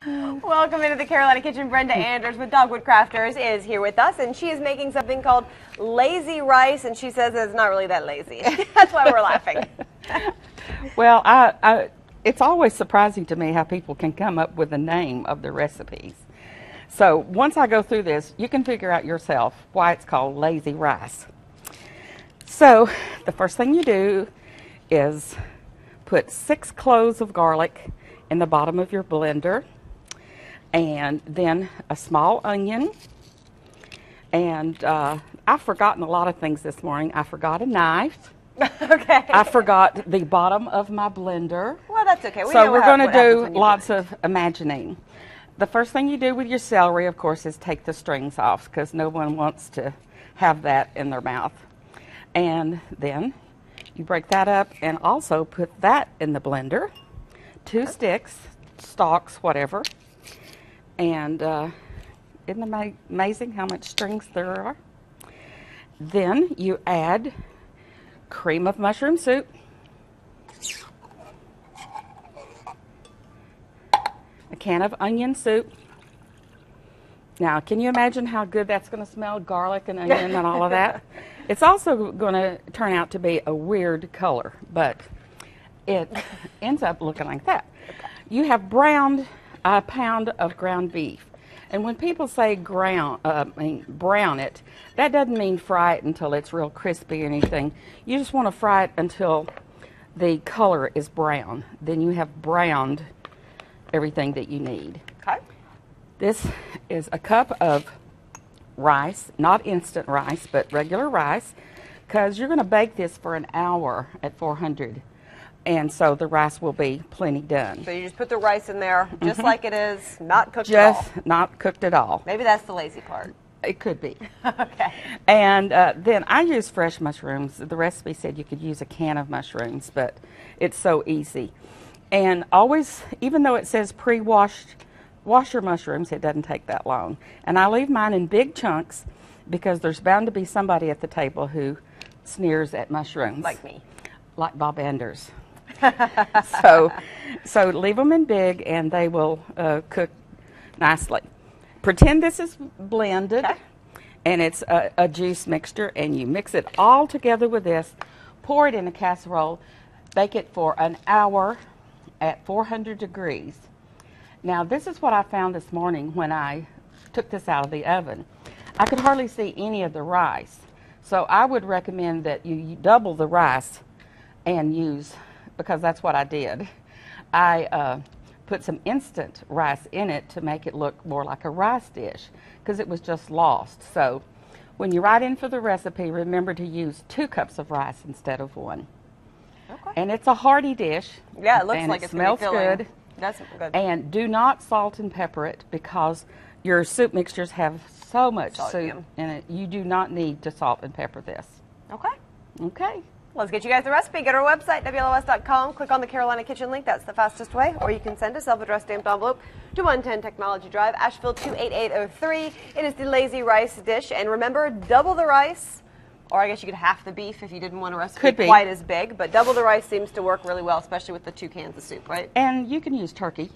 Welcome into the Carolina Kitchen. Brenda Anders with Dogwood Crafters is here with us, and she is making something called lazy rice, and she says it's not really that lazy. That's why we're laughing. Well, it's always surprising to me how people can come up with the name of the recipes. So once I go through this, you can figure out yourself why it's called lazy rice. So the first thing you do is put 6 cloves of garlic in the bottom of your blender, and then a small onion. And I've forgotten a lot of things this morning. I forgot a knife. Okay. I forgot the bottom of my blender. Well, that's okay. So we're going to do lots of imagining. The first thing you do with your celery, of course, is take the strings off, because no one wants to have that in their mouth. And then you break that up and also put that in the blender. 2 sticks, stalks, whatever. And isn't it amazing how much strings there are? Then you add cream of mushroom soup, a can of onion soup. Now, can you imagine how good that's going to smell? Garlic and onion and all of that. It's also going to turn out to be a weird color, but it ends up looking like that. You have browned a pound of ground beef. And when people say brown it, that doesn't mean fry it until it's real crispy or anything. You just want to fry it until the color is brown. Then you have browned everything that you need. Okay. This is a cup of rice, not instant rice, but regular rice, because you're going to bake this for an hour at 400. And so the rice will be plenty done. So you just put the rice in there just like it is, not cooked at all. Just not cooked at all. Maybe that's the lazy part. It could be. Okay. And then I use fresh mushrooms. The recipe said you could use a can of mushrooms, but it's so easy. And always, even though it says pre-washed, wash your mushrooms. It doesn't take that long. And I leave mine in big chunks because there's bound to be somebody at the table who sneers at mushrooms. Like me. Like Bob Anders. So leave them in big, and they will cook nicely. Pretend this is blended, okay, and it's a juice mixture, and you mix it all together with this. Pour it in a casserole. Bake it for an hour at 400 degrees. Now, this is what I found this morning when I took this out of the oven. I could hardly see any of the rice. So I would recommend that you double the rice and use, because that's what I did. I put some instant rice in it to make it look more like a rice dish, because it was just lost. So when you write in for the recipe, remember to use 2 cups of rice instead of 1. Okay. And it's a hearty dish. Yeah, it looks and like it it's smells good. That's good. And do not salt and pepper it, because your soup mixtures have so much soup in it. You do not need to salt and pepper this. Okay. Okay. Let's get you guys the recipe. Go to our website, WLOS.com. Click on the Carolina Kitchen link. That's the fastest way. Or you can send a self-addressed stamped envelope to 110 Technology Drive, Asheville 28803. It is the lazy rice dish. And remember, double the rice. Or I guess you could half the beef if you didn't want a recipe quite as big. But double the rice seems to work really well, especially with the 2 cans of soup, right? And you can use turkey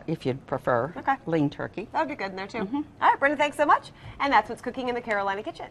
if you'd prefer. Okay. Lean turkey. That would be good in there, too. All right, Brenda, thanks so much. And that's what's cooking in the Carolina Kitchen.